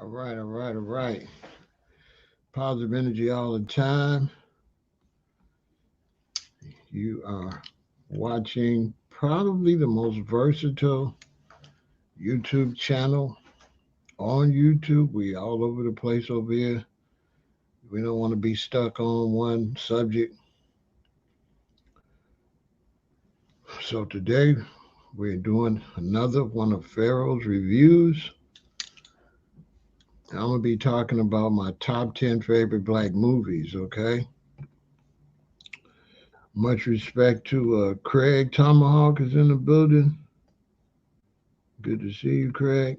All right, all right, all right. Positive energy all the time. You are watching probably the most versatile YouTube channel on YouTube. We all over the place over here. We don't want to be stuck on one subject. So today we're doing another one of Pharaoh's reviews. I'm going to be talking about my top 10 favorite black movies, okay? Much respect to Craig Tomahawk is in the building. Good to see you, Craig.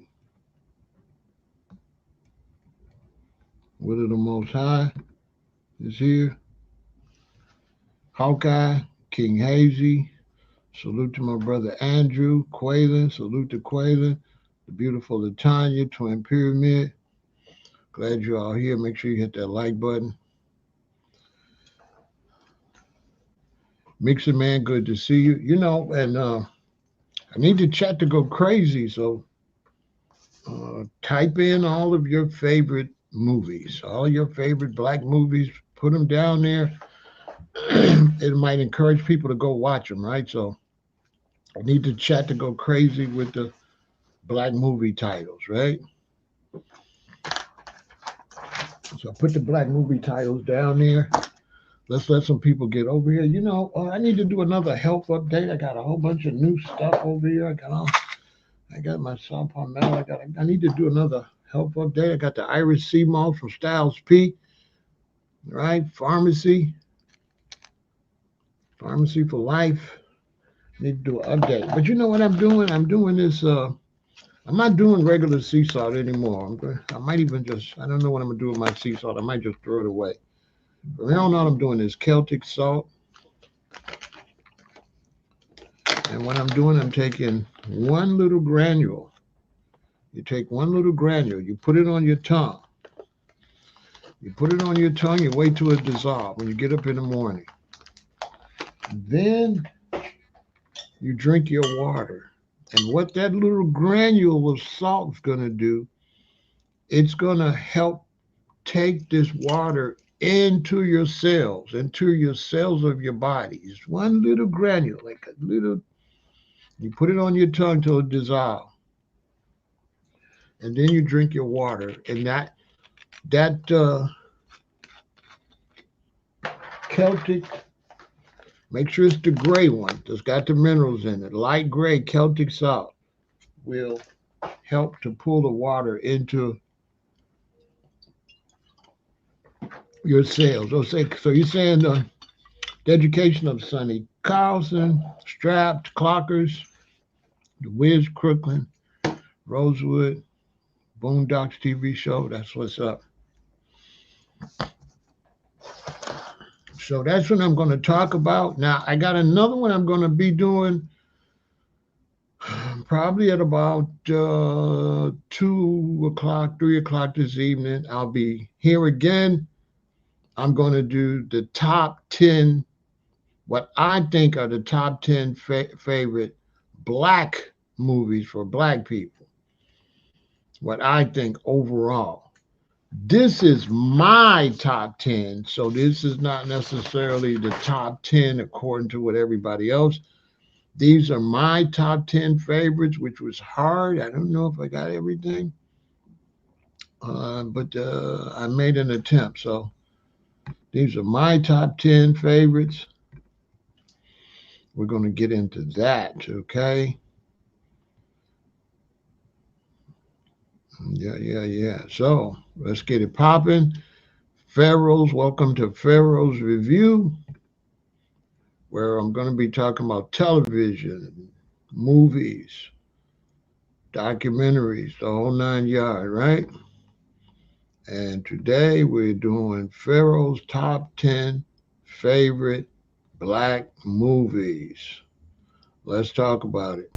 Will of the Most High is here. Hawkeye, King Hazy. Salute to my brother Andrew, Quaylen. Salute to Quaylen. The beautiful Latanya, Twin Pyramid. Glad you're all here. Make sure you hit that like button. Mixer Man, good to see you. You know, and I need the chat to go crazy, so type in all of your favorite movies, all your favorite black movies, put them down there. It might encourage people to go watch them, right? So I need the chat to go crazy with the black movie titles, right? So I put the black movie titles down there. Let's let some people get over here. You know, I need to do another health update. I got a whole bunch of new stuff over here. I got my saw palmetto. I need to do another health update. I got the Iris Sea Moss from Styles Peak, right? Pharmacy for life. Need to do an update. But you know what I'm doing? I'm doing this. I'm not doing regular sea salt anymore. I might even just, I don't know what I'm going to do with my sea salt. I might just throw it away. From now on, I'm doing this Celtic salt. And what I'm doing, I'm taking one little granule. You take one little granule, you put it on your tongue. You put it on your tongue, you wait till it dissolves when you get up in the morning. Then you drink your water. And what that little granule of salt is going to do, it's going to help take this water into your cells of your body. It's one little granule, like a little, you put it on your tongue till it dissolves. And then you drink your water. And that Celtic, make sure it's the gray one that's got the minerals in it. Light gray Celtic salt will help to pull the water into your cells. So you're saying the education of Sonny Carlson, Strapped, Clockers, The Wiz Crooklyn, Rosewood, Boondocks TV show. That's what's up. So that's what I'm going to talk about. Now, I got another one I'm going to be doing probably at about 2 o'clock, 3 o'clock this evening. I'll be here again. I'm going to do the top 10, what I think are the top 10 favorite black movies for black people. What I think overall. This is my top 10, so this is not necessarily the top 10 according to what everybody else. These are my top 10 favorites, which was hard. I don't know if I got everything, but I made an attempt. So these are my top 10 favorites. We're going to get into that, okay? Yeah. So let's get it popping. Welcome to Pharaoh's Review, where I'm going to be talking about television, movies, documentaries, the whole 9 yards, right? And today we're doing Pharaoh's top 10 favorite black movies. Let's talk about it.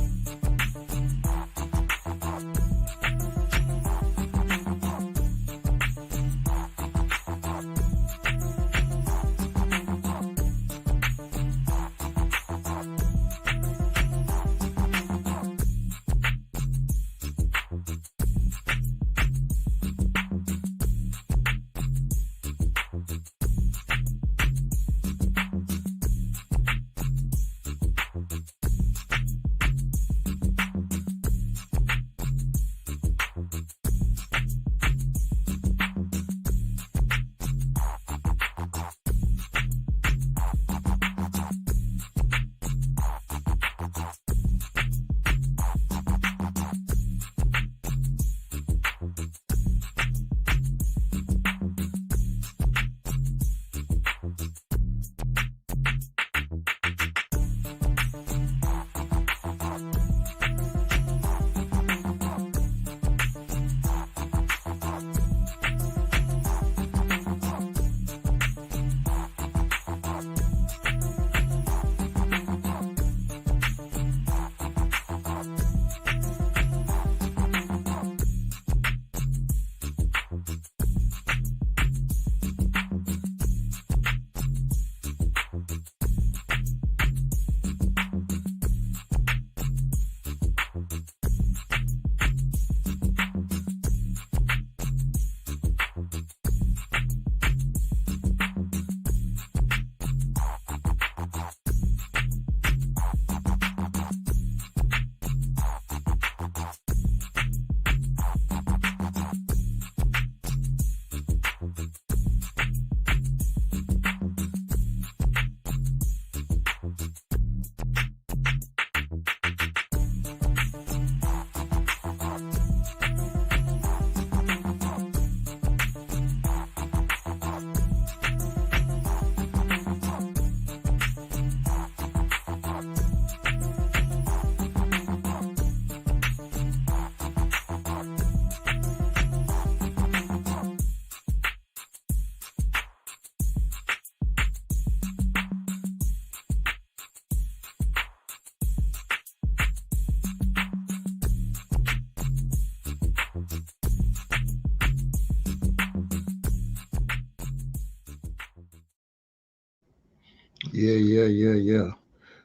Yeah.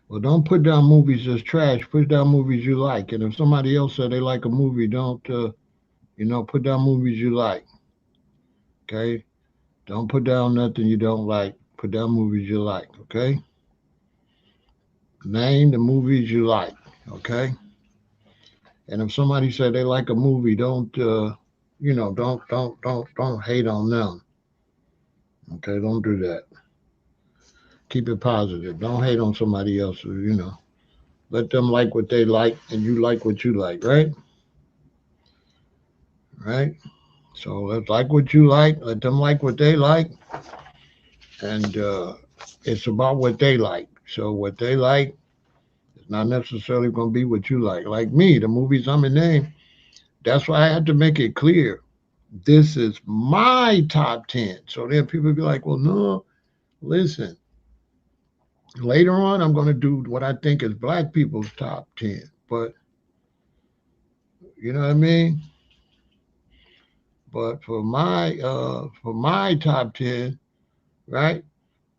Well, don't put down movies as trash. Put down movies you like. And if somebody else said they like a movie, don't put down movies you like. Okay. Don't put down nothing you don't like. Put down movies you like. Okay. Name the movies you like. Okay. And if somebody said they like a movie, don't hate on them. Okay. Don't do that. Keep it positive. Don't hate on somebody else. Let them like what they like, and you like what you like. Right. Right. So let's like what you like. Let them like what they like, and it's about what they like. So what they like is not necessarily going to be what you like. Like me, the movies I'm in name. That's why I had to make it clear. This is my top 10. So then people be like, well, no, listen. Later on, I'm going to do what I think is black people's top 10. But you know what I mean? But for my top 10, right?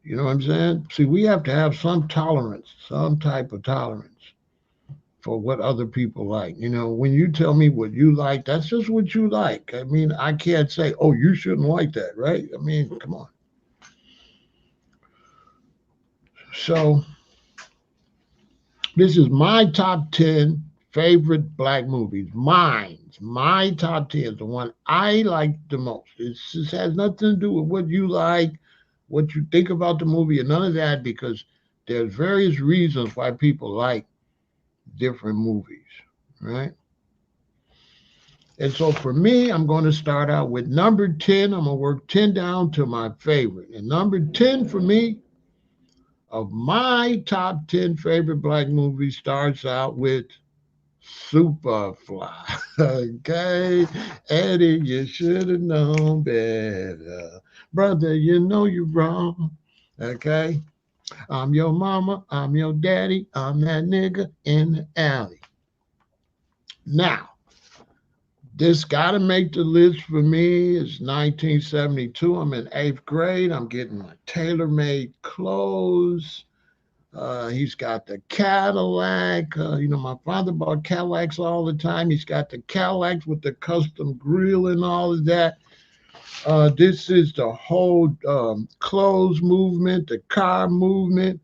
You know what I'm saying? See, we have to have some tolerance, some type of tolerance for what other people like. When you tell me what you like, that's just what you like. I mean, I can't say, oh, you shouldn't like that, right? I mean, come on. So, this is my top 10 favorite black movies. My top 10, the one I like the most. It just has nothing to do with what you like, what you think about the movie, and none of that, because there's various reasons why people like different movies, right? And so for me, I'm going to start out with number 10. I'm going to work 10 down to my favorite. And number 10 for me of my top 10 favorite black movies starts out with Superfly. Okay. Eddie, you should have known better. Brother, you know you're wrong. Okay. I'm your mama. I'm your daddy. I'm that nigga in the alley. Now, this got to make the list for me. It's 1972. I'm in eighth grade. I'm getting my tailor made clothes. He's got the Cadillac. My father bought Cadillacs all the time. He's got the Cadillacs with the custom grill and all of that. This is the whole clothes movement, the car movement.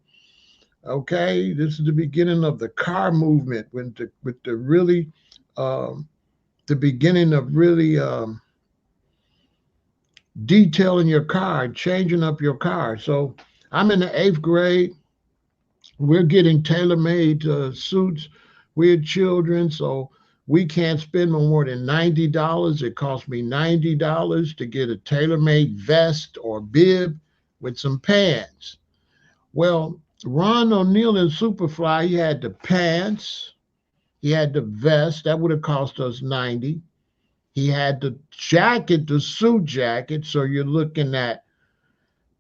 Okay, this is the beginning of the car movement with the really um, the beginning of really detailing your car, changing up your car. So I'm in the eighth grade. We're getting tailor-made suits. We're children, so we can't spend no more than $90. It cost me $90 to get a tailor-made vest or bib with some pants. Well, Ron O'Neal in Superfly, he had the pants, he had the vest, that would have cost us 90. He had the jacket, the suit jacket, so you're looking at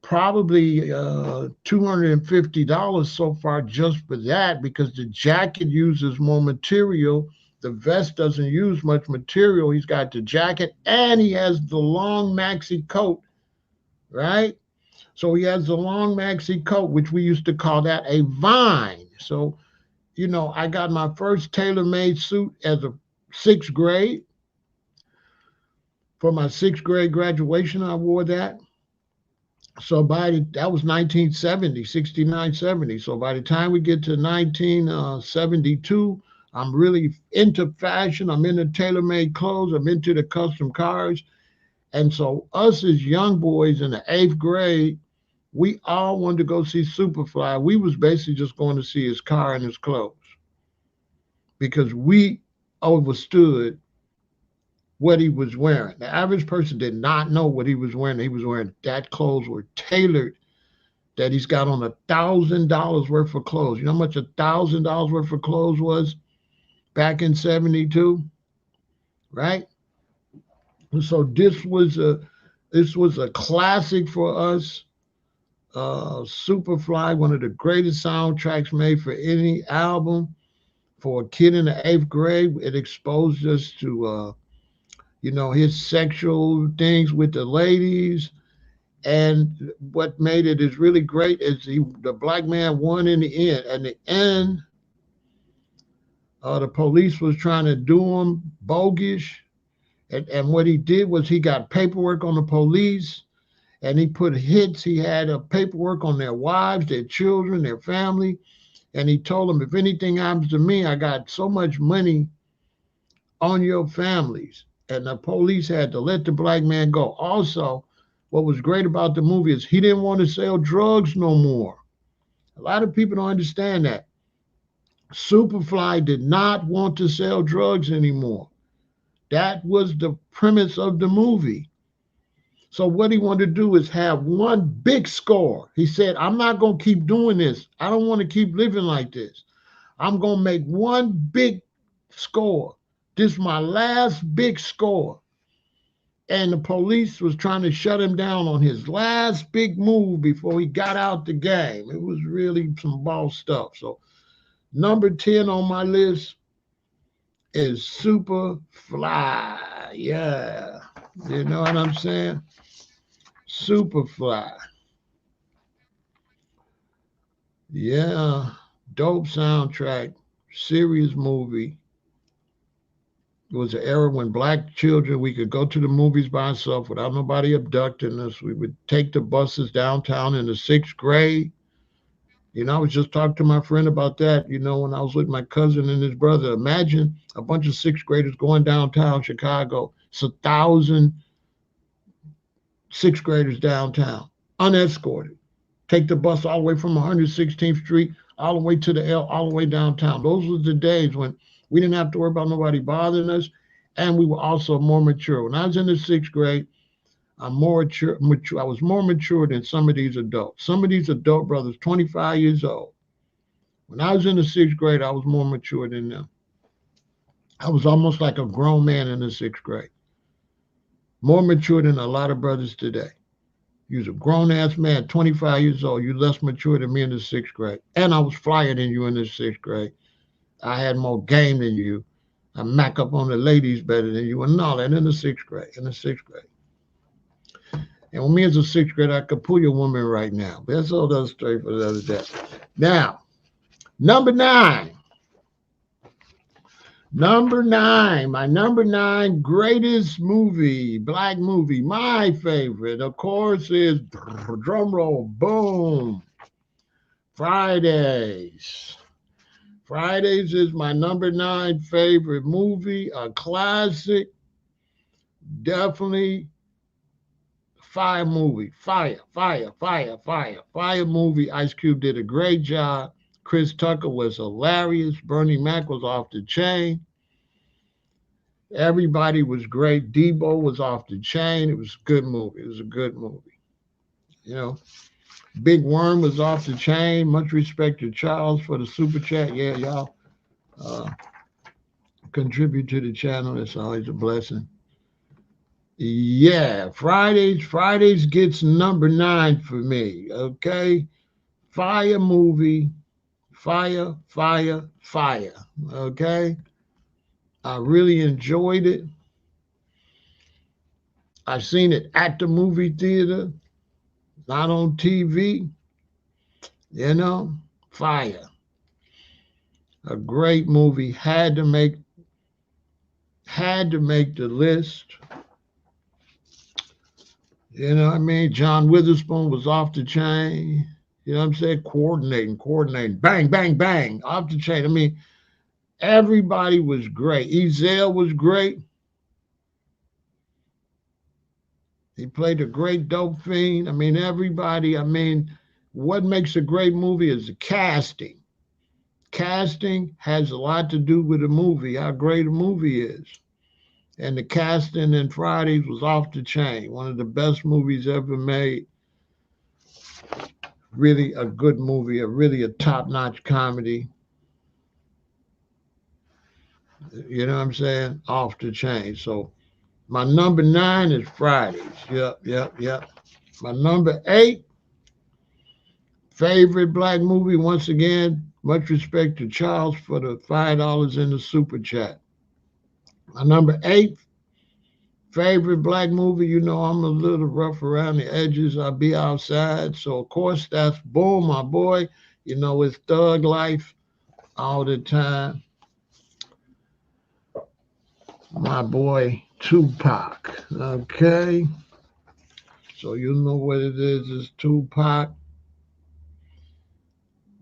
probably $250 so far just for that, because the jacket uses more material. The vest doesn't use much material. He's got the jacket and he has the long maxi coat, right? So he has the long maxi coat, which we used to call that a vine. So, I got my first tailor made suit as a sixth grade. For my sixth grade graduation, I wore that. So that was 1970, 69, 70. So by the time we get to 1972, I'm really into fashion. I'm into tailor-made clothes. I'm into the custom cars. And so us as young boys in the eighth grade, we all wanted to go see Superfly. We was basically just going to see his car and his clothes because we understood what he was wearing. The average person did not know what he was wearing. He was wearing that clothes were tailored, that he's got on $1,000 worth of clothes. You know how much $1,000 worth of clothes was back in 72, right? So this was a classic for us. Superfly, one of the greatest soundtracks made for any album. For a kid in the eighth grade, it exposed us to his sexual things with the ladies. And what made it is really great is the black man won in the end. At the end, the police was trying to do him bogus. And what he did was he got paperwork on the police and he put hits. He had a paperwork on their wives, their children, their family. And he told them, if anything happens to me, I got so much money on your families. And the police had to let the black man go. Also, what was great about the movie is he didn't want to sell drugs no more. A lot of people don't understand that. Superfly did not want to sell drugs anymore. That was the premise of the movie. So what he wanted to do is have one big score. He said, I'm not going to keep doing this. I don't want to keep living like this. I'm going to make one big score. This is my last big score. And the police was trying to shut him down on his last big move before he got out the game. It was really some boss stuff. So number 10 on my list is Superfly. Yeah. You know what I'm saying? Superfly. Yeah. Dope soundtrack. Serious movie. It was an era when black children, we could go to the movies by ourselves without nobody abducting us. We would take the buses downtown in the 6th grade. You know, I was just talking to my friend about that, you know, when I was with my cousin and his brother. Imagine a bunch of 6th graders going downtown Chicago. It's 1,000 6th graders downtown, unescorted. Take the bus all the way from 116th Street all the way to the L, all the way downtown. Those were the days when we didn't have to worry about nobody bothering us, and we were also more mature. When I was in the 6th grade, I'm more mature. I was more mature than some of these adults. Some of these adult brothers, 25 years old. When I was in the 6th grade, I was more mature than them. I was almost like a grown man in the 6th grade. More mature than a lot of brothers today. You was a grown-ass man, 25 years old. You less mature than me in the 6th grade. And I was flyer than you in the 6th grade. I had more game than you. I mac up on the ladies better than you. And all that in the 6th grade. In the 6th grade. And when me as a 6th grader, I could pull your woman right now. But that's all that story for the other day. Now, number 9. Number 9. My number 9 greatest movie, black movie. My favorite, of course, is drum roll, boom. Fridays. Fridays is my number 9 favorite movie, a classic, definitely fire movie, fire movie. Ice Cube did a great job. Chris Tucker was hilarious. Bernie Mac was off the chain. Everybody was great. Debo was off the chain. It was a good movie. It was a good movie. You know, Big Worm was off the chain. Much respect to Charles for the super chat. Yeah, y'all contribute to the channel. It's always a blessing. Yeah, Fridays gets number 9 for me. Okay, fire movie, fire. Okay, I really enjoyed it. I've seen it at the movie theater, not on TV. You know, fire. A great movie. Had to make the list. You know what I mean? John Witherspoon was off the chain. You know what I'm saying? Coordinating. Bang, off the chain. I mean, everybody was great. Ezell was great. He played a great dope fiend. I mean, everybody. I mean, what makes a great movie is the casting. Casting has a lot to do with a movie, how great a movie is. And the casting in Fridays was off the chain. One of the best movies ever made. Really a good movie, really a top-notch comedy. You know what I'm saying? Off the chain. So my number 9 is Fridays. Yep. My number 8, favorite black movie, once again, much respect to Charles for the $5 in the super chat. My number 8 Favorite black movie, you know, I'm a little rough around the edges. I be outside. So, of course, that's Boom, my boy. You know, it's thug life all the time. My boy Tupac. Okay. So, you know what it is. It's Tupac.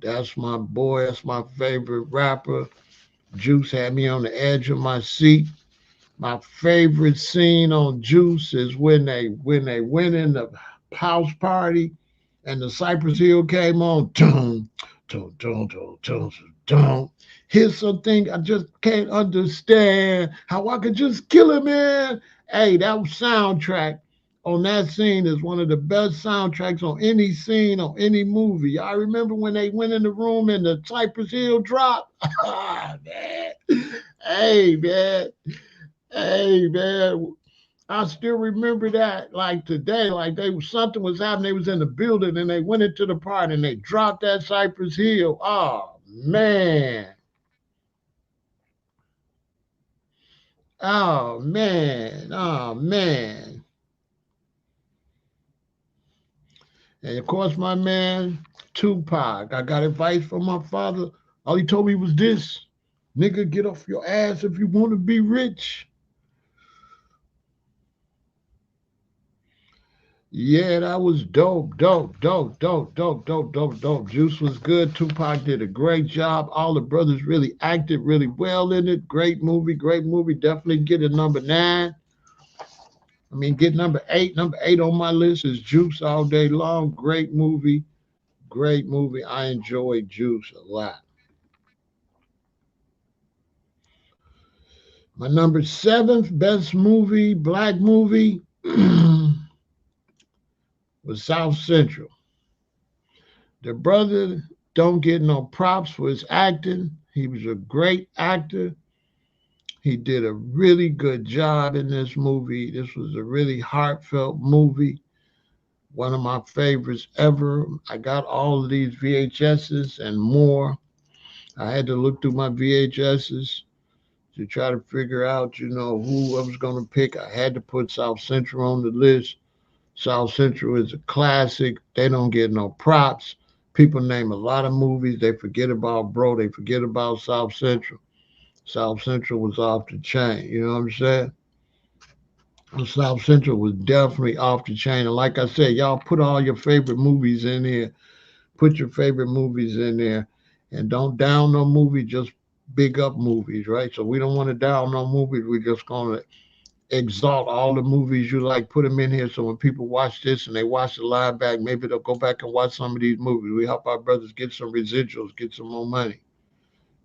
That's my boy. That's my favorite rapper. Juice had me on the edge of my seat. My favorite scene on Juice is when they went in the house party and the Cypress Hill came on. Dun, dun, dun, dun, dun, dun. Here's something I just can't understand. How I could just kill a man. Hey, that soundtrack on that scene is one of the best soundtracks on any scene on any movie. I remember when they went in the room and the Cypress Hill dropped. Ah, man. Hey, man. Hey, man. I still remember that like today, like something was happening. They was in the building and they went into the party and they dropped that Cypress Hill. Oh man. Oh man. Oh man. And of course my man Tupac. I got advice from my father. All he told me was this. Nigga, get off your ass if you want to be rich. Yeah, that was dope, dope, dope, dope, dope, dope, dope, dope. Juice was good. Tupac did a great job. All the brothers really acted really well in it. Great movie, great movie. Definitely get a number 9. I mean, get number 8. Number 8 on my list is Juice all day long. Great movie, great movie. I enjoyed Juice a lot. My number 7th best movie, black movie, was South Central. The brother don't get no props for his acting. He was a great actor. He did a really good job in this movie. This was a really heartfelt movie. One of my favorites ever. I got all of these VHSs and more. I had to look through my VHSs to try to figure out, you know, who I was going to pick. I had to put South Central on the list. South Central is a classic. They don't get no props. People name a lot of movies. They forget about Bro. They forget about South Central. South Central was off the chain. You know what I'm saying? South Central was definitely off the chain. And like I said, y'all put all your favorite movies in here. Put your favorite movies in there. And don't down no movie, just big up movies, right? So we don't want to down no movies. We're just going to exalt all the movies you like, put them in here so when people watch this and they watch the live back, maybe they'll go back and watch some of these movies. We help our brothers get some residuals, get some more money,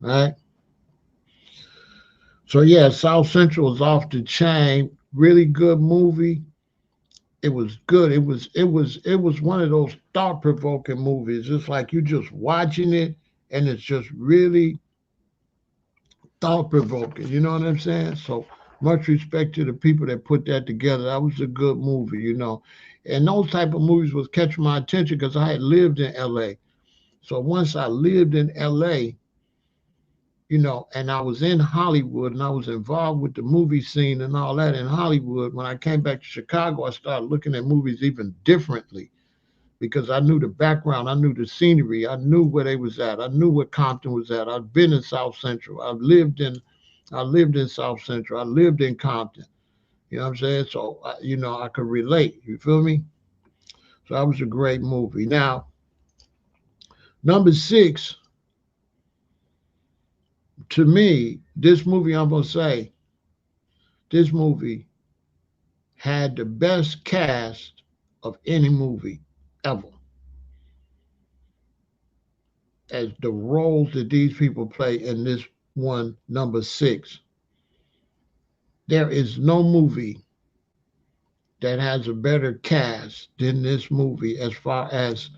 right? So yeah, South Central is off the chain. Really good movie. It was good. It was one of those thought provoking movies. It's like you just watching it and it's just really thought provoking. You know what I'm saying? So much respect to the people that put that together. That was a good movie, you know. And those type of movies was catching my attention because I had lived in LA. So once I lived in LA, you know, and I was in Hollywood and I was involved with the movie scene and all that in Hollywood. When I came back to Chicago, I started looking at movies even differently because I knew the background, I knew the scenery, I knew where they was at, I knew where Compton was at. I've been in South Central. I lived in South Central. I lived in Compton. You know what I'm saying? So you know, I could relate. You feel me? So that was a great movie. Now, number 6, to me, this movie, I'm gonna say, this movie had the best cast of any movie ever. As the roles that these people play in this one, number 6, there is no movie that has a better cast than this movie as far as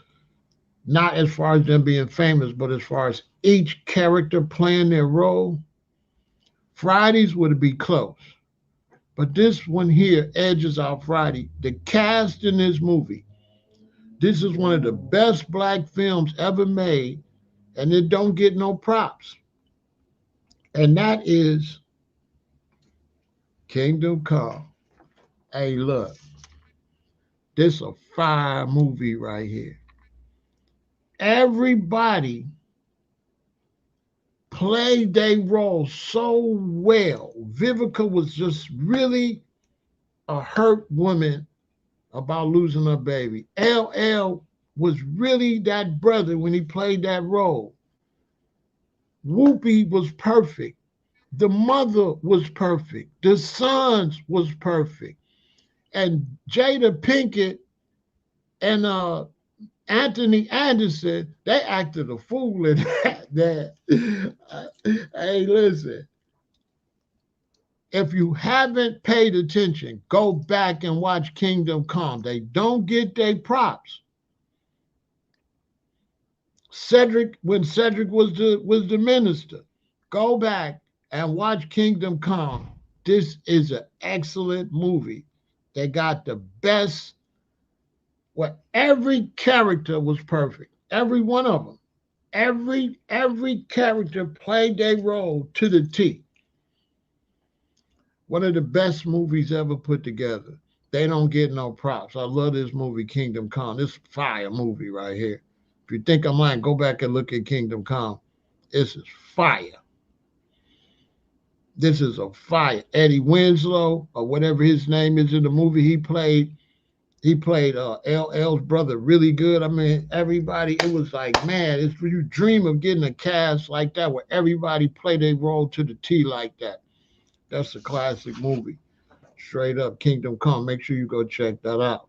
not as far as them being famous, but as far as each character playing their role. Fridays would be close. But this one here edges out Friday. The cast in this movie, this is one of the best black films ever made, and it don't get no props. And that is Kingdom Come. Hey, look, this a fire movie right here. Everybody played their role so well. Vivica was just really a hurt woman about losing her baby. LL was really that brother when he played that role. Whoopi was perfect. The mother was perfect. The sons was perfect. And Jada Pinkett and Anthony Anderson, they acted a fool in that. Hey, listen, if you haven't paid attention, go back and watch Kingdom Come. They don't get their props. When Cedric was the minister, go back and watch Kingdom Come. This is an excellent movie. They got the best. Well, every character was perfect. Every one of them. Every character played their role to the T. One of the best movies ever put together. They don't get no props. I love this movie, Kingdom Come. This fire movie right here. If you think I'm lying, go back and look at Kingdom Come. This is fire. This is a fire. Eddie Winslow, or whatever his name is in the movie, he played LL's brother really good. I mean, everybody, it was like, man, it's you dream of getting a cast like that where everybody play their role to the T like that. That's a classic movie. Straight up, Kingdom Come. Make sure you go check that out.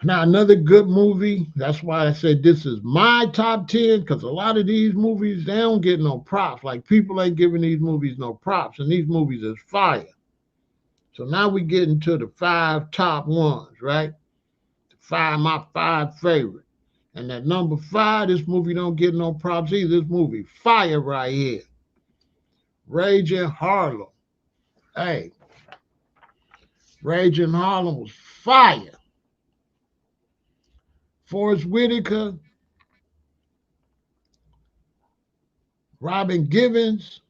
Now, another good movie. That's why I said this is my top 10, because a lot of these movies, they don't get no props. Like, people ain't giving these movies no props, and these movies is fire. So now we get into the 5 top ones, right? My 5 favorite. And at number 5, this movie don't get no props either. This movie, fire right here. Rage in Harlem. Hey, Rage in Harlem was fire. Forrest Whitaker, Robin Givens,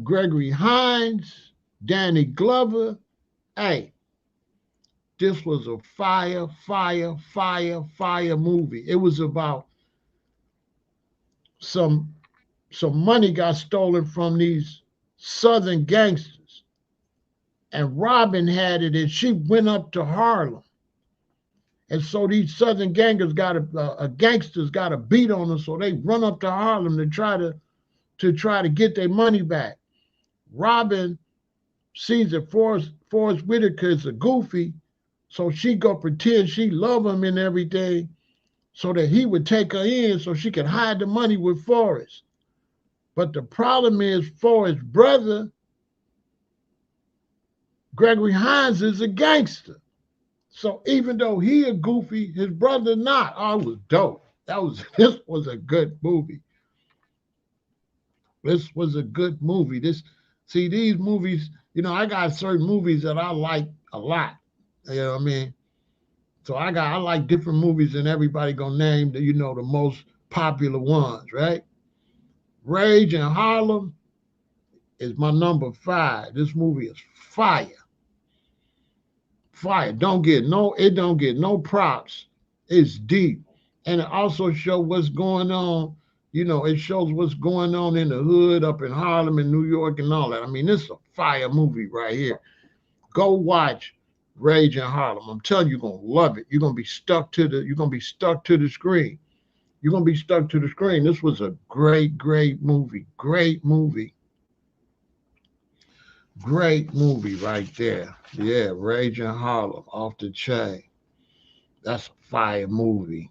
Gregory Hines, Danny Glover. Hey, this was a fire movie. It was about some money got stolen from these Southern gangsters. And Robin had it, and she went up to Harlem. And so these Southern gangsters got a beat on them, so they run up to Harlem to try to get their money back. Robin sees that Forrest Whitaker is a goofy, so she go pretend she love him and everything, so that he would take her in so she could hide the money with Forrest. But the problem is Forrest's brother, Gregory Hines, is a gangster. So even though he a goofy, his brother not. Oh, it was dope. This was a good movie. This was a good movie. These movies, I got certain movies that I like a lot. You know what I mean? So I like different movies, and everybody gonna name the most popular ones, right? Rage in Harlem is my number 5. This movie is fire. Fire. It don't get no props. It's deep. And it also shows what's going on. It shows what's going on in the hood up in Harlem and New York and all that. I mean, this is a fire movie right here. Go watch Rage in Harlem. I'm telling you, you're gonna love it. You're gonna be stuck to the screen. You're gonna be stuck to the screen. This was a great movie. Great movie. Great movie right there. Yeah, Rage in Harlem, off the chain. That's a fire movie.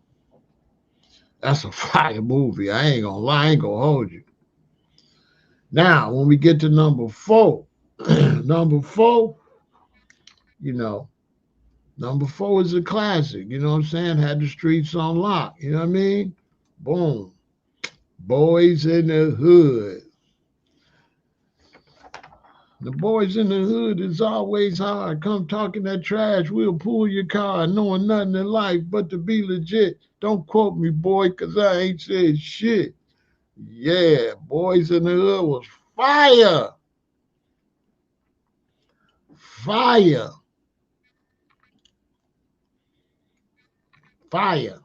That's a fire movie. I ain't gonna lie, I ain't gonna hold you. Now, when we get to number 4, number 4, you know, number 4 is a classic. You know what I'm saying? Had the streets on lock. You know what I mean? Boom. Boys in the Hood. The boys in the hood is always hard. Come talking that trash, we'll pull your car, knowing nothing in life but to be legit. Don't quote me, boy, because I ain't said shit. Yeah, Boys in the Hood was fire. Fire. Fire.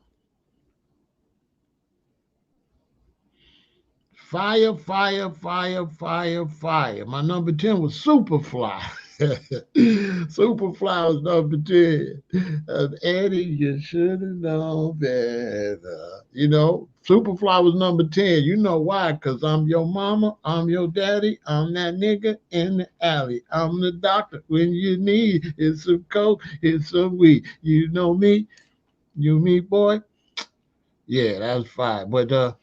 Fire, fire, fire, fire, fire. My number 10 was Superfly. Superfly was number 10. Eddie, you should have known better. You know, Superfly was number 10. You know why? Because I'm your mama, I'm your daddy, I'm that nigga in the alley. I'm the doctor when you need. It's some coke, it's some weed. You know me, you me, boy. Yeah, that's fine. But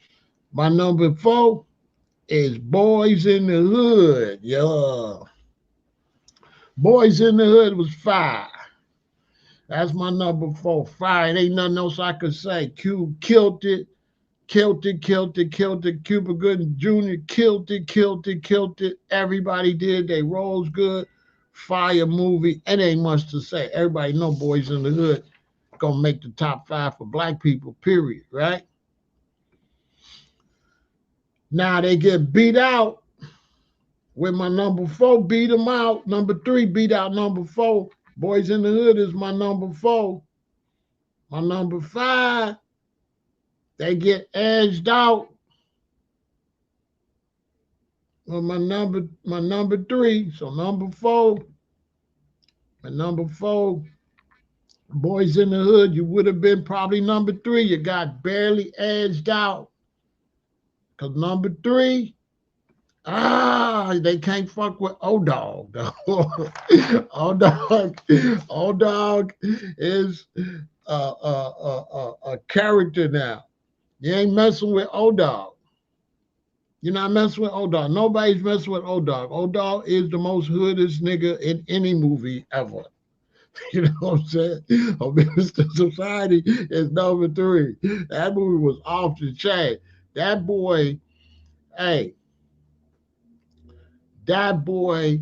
my number 4 is Boys in the Hood. Yeah. Boys in the Hood was fire. That's my number 4. Fire. It ain't nothing else I could say. Q killed it. Killed it, killed it, killed it. Cuba Gooding Jr. killed it, killed it, killed it. Everybody did. They roles good. Fire movie. It ain't much to say. Everybody know Boys in the Hood gonna make the top 5 for black people, period, right? Now they get beat out when my number 4 beat them out. Number 3 beat out number 4. Boys in the Hood is my number 4. My number 5, they get edged out. Well, my number 3. So number 4, my number 4, Boys in the Hood, you would have been probably number 3. You got barely edged out. Cause number 3, they can't fuck with O-Dog. O-Dog is a character now. You ain't messing with O-Dog. You're not messing with O-Dog. Nobody's messing with O-Dog. O-Dog is the most hoodest nigga in any movie ever. You know what I'm saying? Mr. Society is number 3. That movie was off the chain. That boy, hey, that boy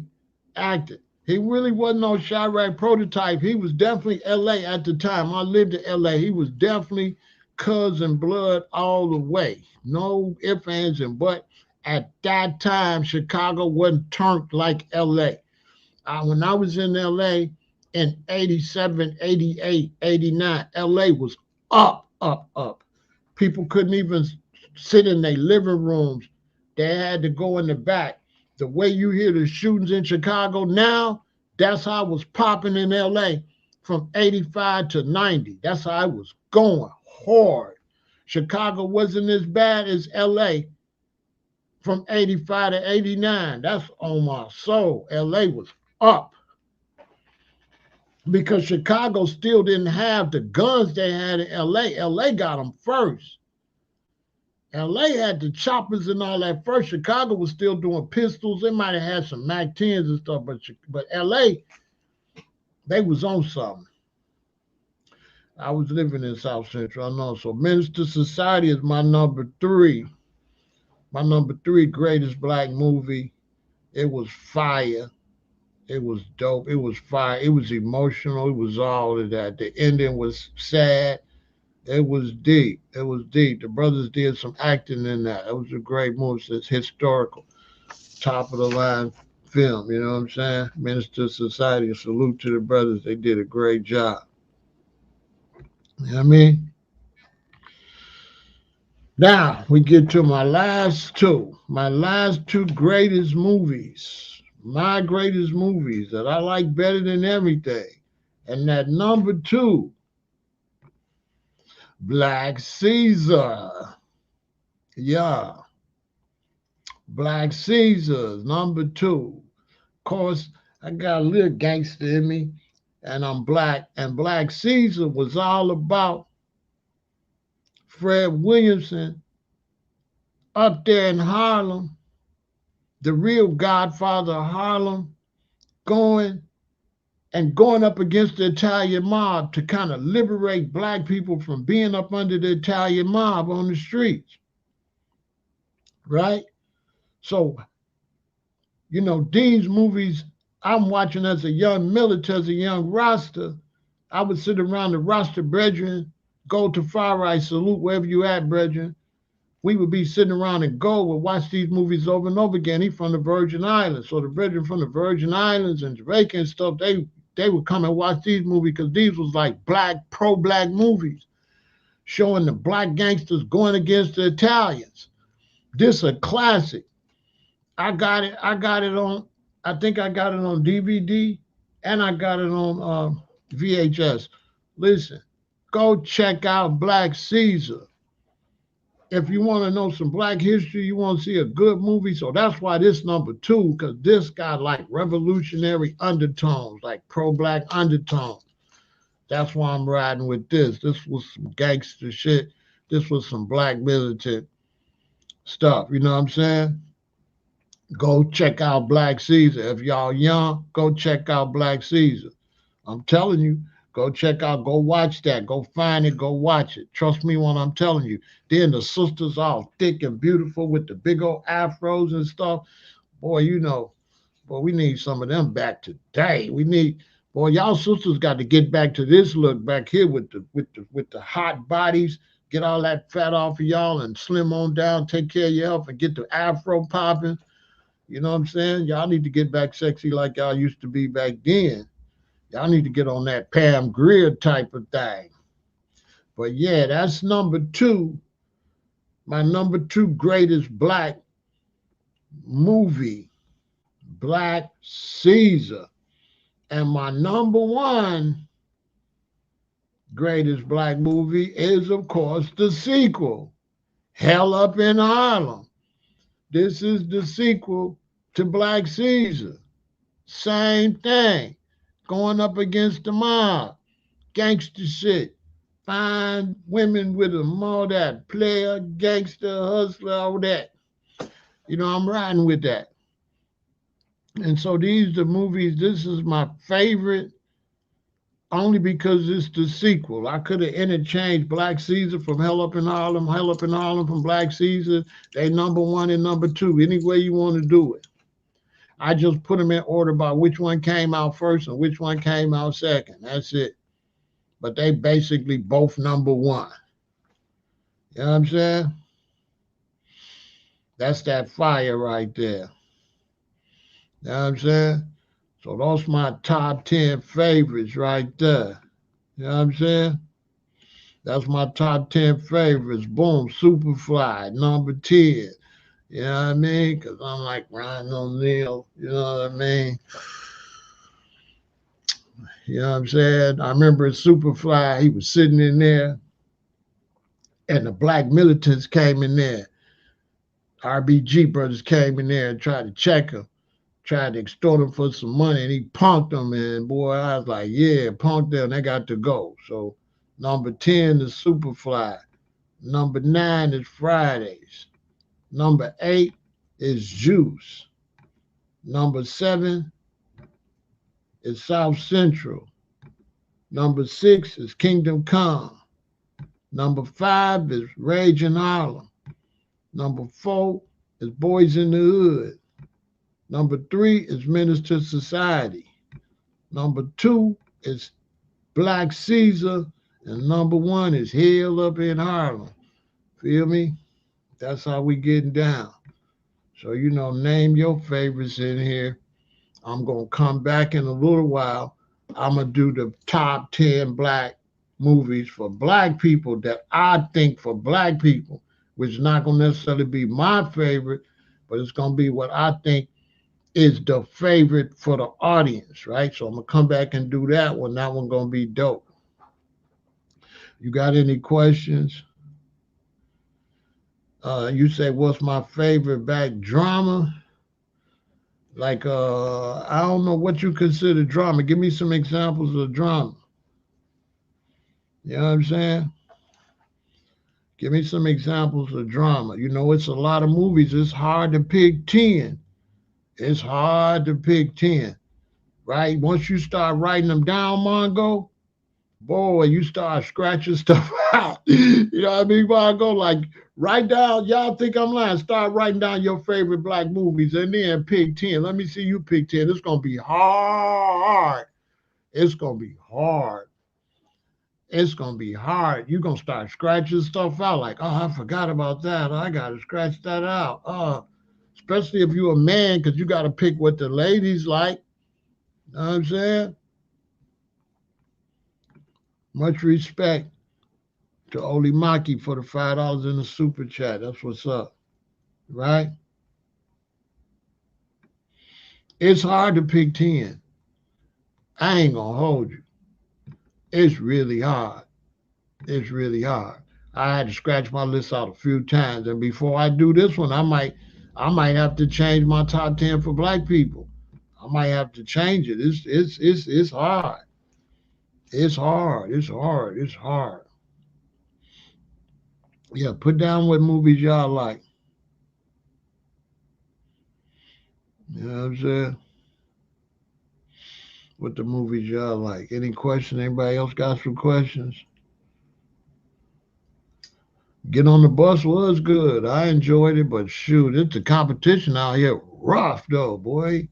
acted. He really wasn't no Chirac prototype. He was definitely LA at the time. I lived in LA. He was definitely cousin blood all the way. No ifs, ands, and buts. At that time, Chicago wasn't turned like LA. When I was in LA in 87, 88, 89, LA was up, up, up. People couldn't even sit in their living rooms. They had to go in the back. The way you hear the shootings in Chicago now, that's how it was popping in LA from 85 to 90. That's how it was going hard. Chicago wasn't as bad as LA from 85 to 89. That's on my soul. LA was up because Chicago still didn't have the guns they had in LA. LA got them first. LA had the choppers and all that first. Chicago was still doing pistols. They might have had some Mac 10s and stuff, but LA, they was on something. I was living in South Central, I know. So Minister Society is my number 3. My number 3 greatest black movie. It was fire. It was dope. It was fire. It was emotional. It was all of that. The ending was sad. It was deep. It was deep. The brothers did some acting in that. It was a great movie. It's historical. Top of the line film. You know what I'm saying? Minister Society. A salute to the brothers. They did a great job. You know what I mean? Now we get to my last 2. My last 2 greatest movies. My greatest movies that I like better than everything. And that number 2, Black Caesar. Yeah. Black Caesar is number 2. Of course, I got a little gangster in me, and I'm black. And Black Caesar was all about Fred Williamson up there in Harlem, the real godfather of Harlem, going up against the Italian mob to kind of liberate black people from being up under the Italian mob on the streets. Right? So, you know, these movies I'm watching as a young militant, as a young roster. I would sit around the roster, brethren, go to Pharaoh, salute wherever you at, brethren. We would be sitting around and go would watch these movies over and over again. He from the Virgin Islands. So the brethren from the Virgin Islands and Jamaica and stuff, they would come and watch these movies because these was like pro-black movies, showing the black gangsters going against the Italians. This a classic. I got it on, I think I got it on DVD and I got it on VHS. Listen, go check out Black Caesar. If you want to know some black history, you want to see a good movie. So that's why this number two, because this got like revolutionary undertones, like pro-black undertones. That's why I'm riding with this. This was some gangster shit. This was some black militant stuff. You know what I'm saying? Go check out Black Caesar. If y'all young, go check out Black Caesar. I'm telling you, go check out, go watch that, go find it, go watch it. Trust me when I'm telling you. Then the sisters all thick and beautiful with the big old afros and stuff. Boy, you know, boy, we need some of them back today. We need, boy, y'all sisters got to get back to this look back here with the hot bodies. Get all that fat off of y'all and slim on down. Take care of your health and get the afro popping. You know what I'm saying? Y'all need to get back sexy like y'all used to be back then. Y'all need to get on that Pam Grier type of thing. But yeah, that's number two. My number two greatest black movie, Black Caesar. And my number one greatest black movie is, of course, the sequel, Hell Up in Harlem. This is the sequel to Black Caesar. Same thing. Going up against the mob. Gangster shit. Fine women with them, all that. Player, gangster, hustler, all that. You know, I'm riding with that. And so these are the movies. This is my favorite only because it's the sequel. I could have interchanged Black Caesar from Hell Up in Harlem, Hell Up in Harlem from Black Caesar. They number one and number two, any way you want to do it. I just put them in order by which one came out first and which one came out second. That's it. But they basically both number one. You know what I'm saying? That's that fire right there. You know what I'm saying? So those my top 10 favorites right there. You know what I'm saying? That's my top 10 favorites. Boom, Superfly, number 10. You know what I mean? Because I'm like Ryan O'Neal. You know what I mean? You know what I'm saying? I remember in Superfly, he was sitting in there, and the black militants came in there. RBG brothers came in there and tried to check him, tried to extort him for some money, and he punked them. And boy, I was like, yeah, punked them. They got to go. So number 10 is Superfly. Number 9 is Fridays. Number 8 is Juice. Number 7 is South Central. Number 6 is Kingdom Come. Number 5 is Rage in Harlem. Number 4 is Boys in the Hood. Number 3 is Minister Society. Number 2 is Black Caesar. And number 1 is Hell Up in Harlem. Feel me? That's how we getting down. So, you know, name your favorites in here. I'm going to come back in a little while. I'm going to do the top 10 black movies for black people that I think for black people, which is not going to necessarily be my favorite, but it's going to be what I think is the favorite for the audience, right? So I'm going to come back and do that one. That one going to be dope. You got any questions? You say, what's my favorite back drama? Like, I don't know what you consider drama. Give me some examples of drama. You know what I'm saying? Give me some examples of drama. You know, it's a lot of movies. It's hard to pick 10. It's hard to pick 10, right? Once you start writing them down, Mongo, boy, you start scratching stuff out. You know what I mean, Mongo? Like, write down, y'all think I'm lying. Start writing down your favorite black movies and then pick 10. Let me see you pick 10. It's going to be hard. It's going to be hard. it's gonna be hard. You're gonna start scratching stuff out like, oh, I forgot about that. I gotta scratch that out. Especially if you're a man, because you gotta pick what the ladies like. You know what I'm saying? Much respect to Oli Maki for the $5 in the super chat. That's what's up. Right? It's hard to pick 10. I ain't gonna hold you. It's really hard. It's really hard. I had to scratch my list out a few times, and before I do this one, I might have to change my top 10 for black people. I might have to change it. It's hard. It's hard. It's hard. It's hard. Yeah, put down what movies y'all like. You know what I'm saying? What the movies y'all like. Any questions? Anybody else got some questions? Get on the bus was good. I enjoyed it, but shoot, it's the competition out here rough though, boy.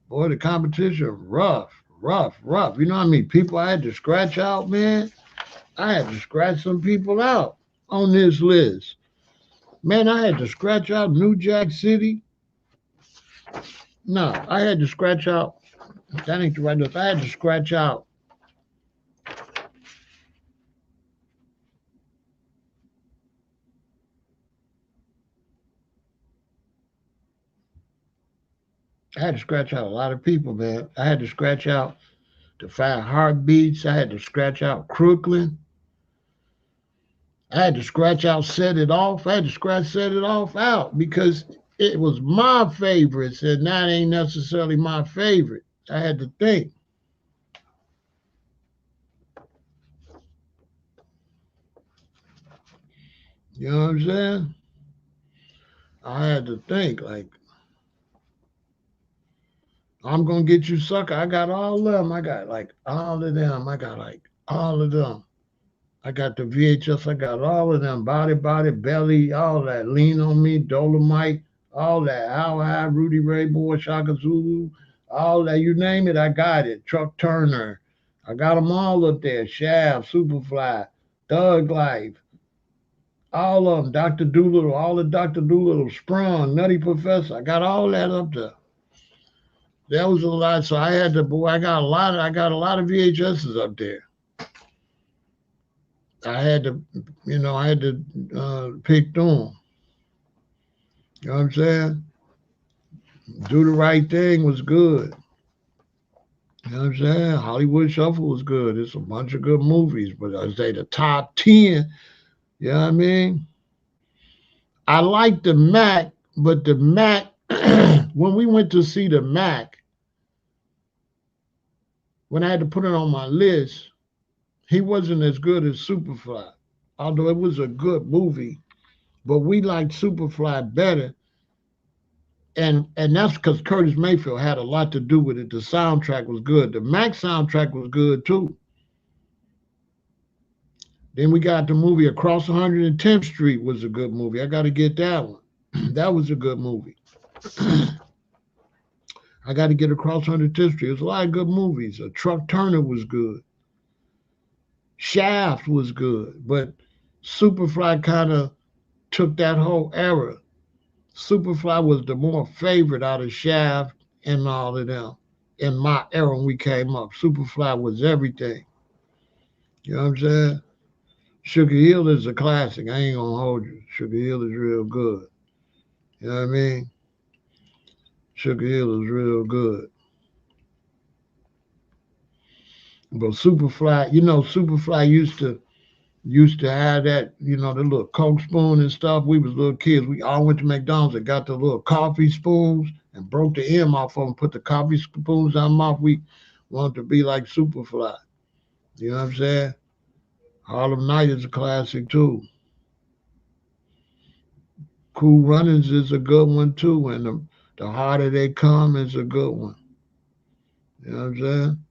Boy, the competition rough, rough, rough. You know what I mean? People I had to scratch out, man. I had to scratch some people out on this list. Man, I had to scratch out New Jack City. No, I had to scratch out. That ain't the right list. I had to scratch out. I had to scratch out a lot of people, man. I had to scratch out the Five Heartbeats. I had to scratch out Crooklyn. I had to scratch out Set It Off. I had to scratch Set It Off out because it was my favorites, and that ain't necessarily my favorite. I had to think. You know what I'm saying? I had to think like, I'm gonna get you, sucker. I got all of them. I got like all of them. I got like all of them. I got the VHS. I got all of them. Body, body, belly, all that. Lean on me, Dolomite, all that. How High, Rudy Ray Boy, Shaka Zulu, all that. You name it, I got it. Chuck Turner. I got them all up there. Shaft, Superfly, Thug Life, all of them. Dr. Doolittle, all the Dr. Doolittle, Sprung, Nutty Professor. I got all that up there. That was a lot. So I had to, boy, I got a lot of VHSs up there. I had to, pick through them. You know what I'm saying? Do the Right Thing was good. You know what I'm saying? Hollywood Shuffle was good. It's a bunch of good movies, but I say the top 10, you know what I mean? I like the Mac, but the Mac, when we went to see the Mac, when I had to put it on my list, he wasn't as good as Superfly, although it was a good movie. But we liked Superfly better, and that's because Curtis Mayfield had a lot to do with it. The soundtrack was good. The Mac soundtrack was good too. Then we got the movie Across 110th Street was a good movie. I got to get that one. That was a good movie. I got to get Across 110th Street. There's a lot of good movies. Truck Turner was good. Shaft was good, but Superfly kind of took that whole era. Superfly was the more favorite out of Shaft and all of them. In my era when we came up, Superfly was everything. You know what I'm saying? Sugar Hill is a classic. I ain't gonna hold you. Sugar Hill is real good. You know what I mean? Sugar Hill is real good. But Superfly, Superfly used to have that, the little Coke spoon and stuff. We was little kids. We all went to McDonald's and got the little coffee spoons and broke the end off of them, put the coffee spoons on them off. We wanted to be like Superfly. You know what I'm saying? Harlem Night is a classic too. Cool Runnings is a good one too, and the Harder They Come is a good one. You know what I'm saying?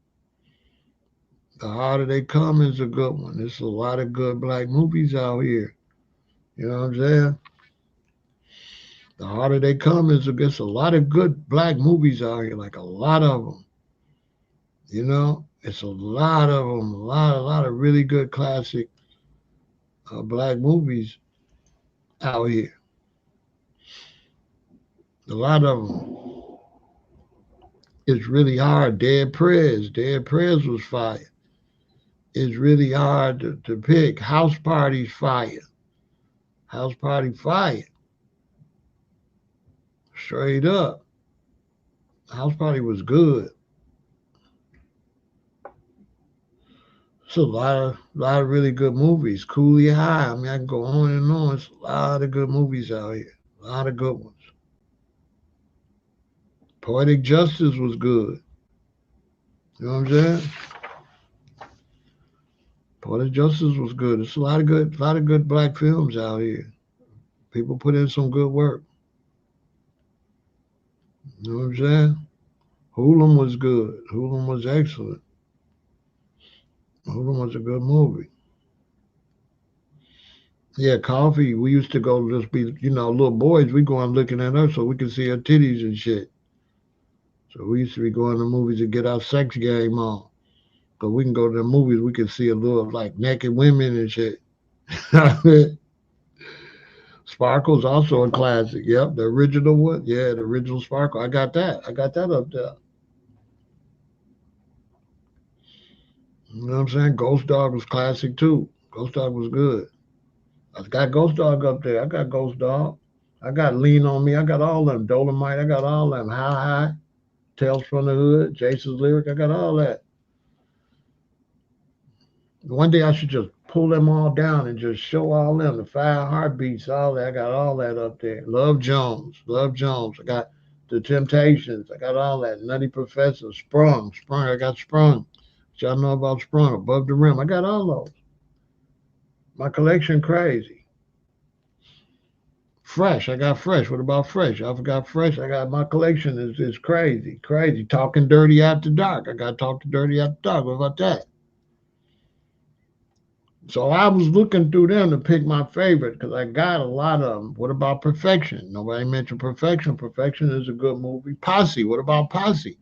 The Harder They Come is a good one. There's a lot of good black movies out here. You know what I'm saying? The Harder They Come is against a lot of good black movies out here, like a lot of them. You know, it's a lot of them, a lot of really good classic black movies out here. A lot of them. It's really hard. Dead Prayers was fire. It's really hard to pick. House Party's fire. House Party fire. Straight up. House Party was good. It's a lot of really good movies. Coolie High. I mean, I can go on and on. It's a lot of good movies out here. A lot of good ones. Poetic Justice was good. You know what I'm saying? Poetic Justice was good. It's a lot of good black films out here. People put in some good work. You know what I'm saying? Hoolum was good. Hoolum was excellent. Hoolum was a good movie. Yeah, Coffee. We used to go just be, little boys. We go on looking at her so we could see her titties and shit. So we used to be going to movies to get our sex game on. Cause we can go to the movies, we can see a little like naked women and shit. Sparkle's also a classic. Yep, the original one. Yeah, the original Sparkle. I got that. I got that up there. You know what I'm saying? Ghost Dog was classic too. Ghost Dog was good. I got Ghost Dog up there. I got Ghost Dog. I got Lean on Me. I got all them. Dolomite. I got all them. How High. Tales from the Hood. Jason's Lyric. I got all that. One day I should just pull them all down and just show all them. The Five Heartbeats, all that. I got all that up there. Love Jones. Love Jones. I got The Temptations. I got all that. Nutty Professor. Sprung. Sprung. I got Sprung. What y'all know about Sprung? Above the Rim. I got all those. My collection crazy. Fresh. I got Fresh. What about Fresh? I forgot Fresh. I got my collection is crazy. Crazy. Talking Dirty After Dark. I got Talking Dirty After Dark. What about that? So I was looking through them to pick my favorite because I got a lot of them. What about Perfection? Nobody mentioned Perfection. Perfection is a good movie. Posse. What about Posse?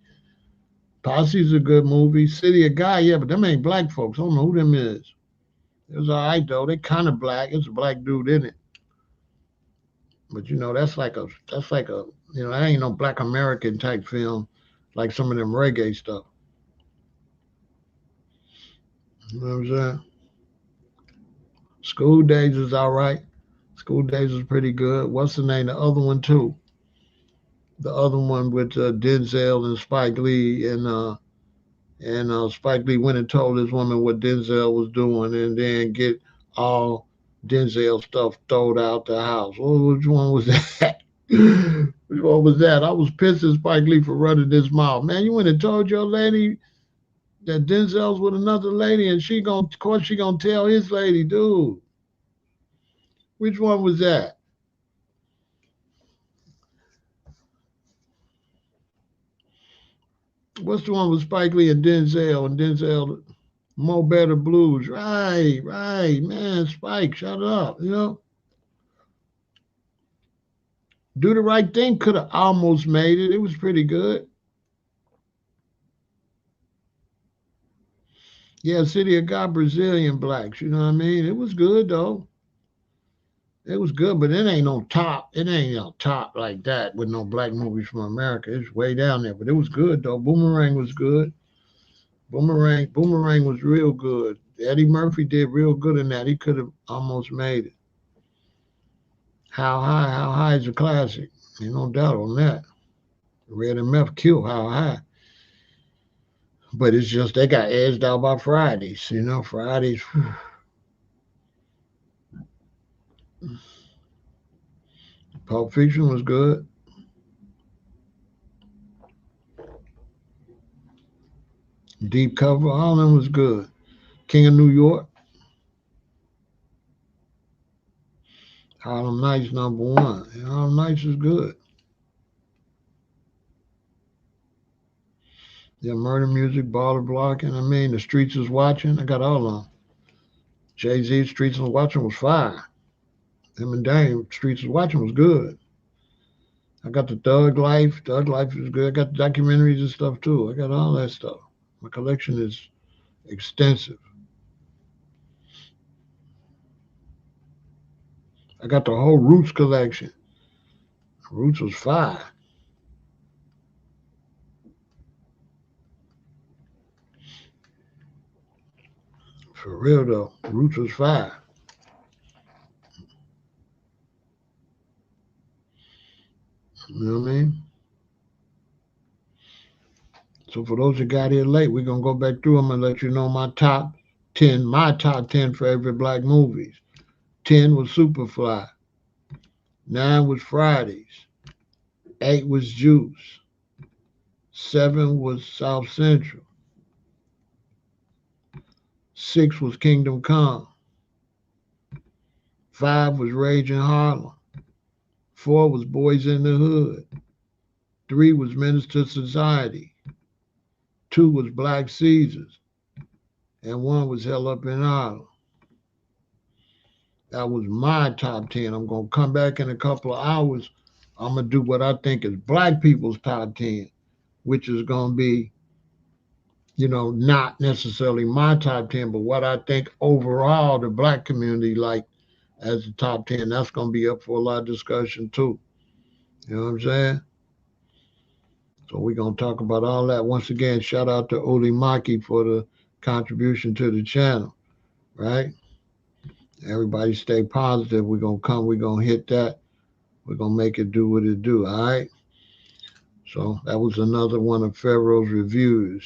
Posse's a good movie. City of God. Yeah, but them ain't black folks. I don't know who them is. It was all right though. They kind of black. It's a black dude in it. But that ain't no black American type film like some of them reggae stuff. You know what I'm saying? School Days is all right. School Days is pretty good. What's the name? The other one too. The other one with Denzel and Spike Lee and Spike Lee went and told this woman what Denzel was doing and then get all Denzel stuff thrown out the house. Which one was that? Which one was that? I was pissed at Spike Lee for running this mouth. Man, you went and told your lady that Denzel's with another lady and of course she gonna tell his lady, dude. Which one was that? What's the one with Spike Lee and Denzel Mo Better Blues? Right, right, man. Spike, shut up. Do the Right Thing could have almost made it. It was pretty good. Yeah, City of God, Brazilian blacks. You know what I mean? It was good though. It was good, but it ain't on top. It ain't on top like that with no black movies from America. It's way down there, but it was good though. Boomerang was good. Boomerang was real good. Eddie Murphy did real good in that. He could have almost made it. How High is a classic. Ain't no doubt on that. Red and Meth killed How High. But it's just they got edged out by Fridays. Fridays. Pulp Fiction was good. Deep Cover, all of them was good. King of New York, Harlem Nights #1. Harlem Nights is good. Yeah, Murder Music, Baller Blocking. I mean, The Streets is Watching. I got all of them. Jay-Z, Streets is Watching was fire. Him and Dame, Streets is Watching was good. I got the Thug Life. Thug Life is good. I got the documentaries and stuff too. I got all that stuff. My collection is extensive. I got the whole Roots collection. Roots was fire. For real though, Roots was fire. You know what I mean? So for those that got here late, we're gonna go back through them and let you know my top 10 favorite black movies. 10 was Superfly. 9 was Fridays. 8 was Juice. 7 was South Central. 6 was Kingdom Come. 5 was Raging Harlem. 4 was Boys in the Hood. 3 was Minister Society. 2 was Black Caesars. And 1 was Hell Up in Harlem. That was my top 10. I'm going to come back in a couple of hours. I'm going to do what I think is black people's top 10, which is going to be, not necessarily my top 10, but what I think overall the black community like as the top 10. That's going to be up for a lot of discussion too. You know what I'm saying? So we're going to talk about all that. Once again, shout out to Oli Maki for the contribution to the channel, right? Everybody stay positive. We're going to come. We're going to hit that. We're going to make it do what it do, all right? So that was another one of Pharaoh's reviews.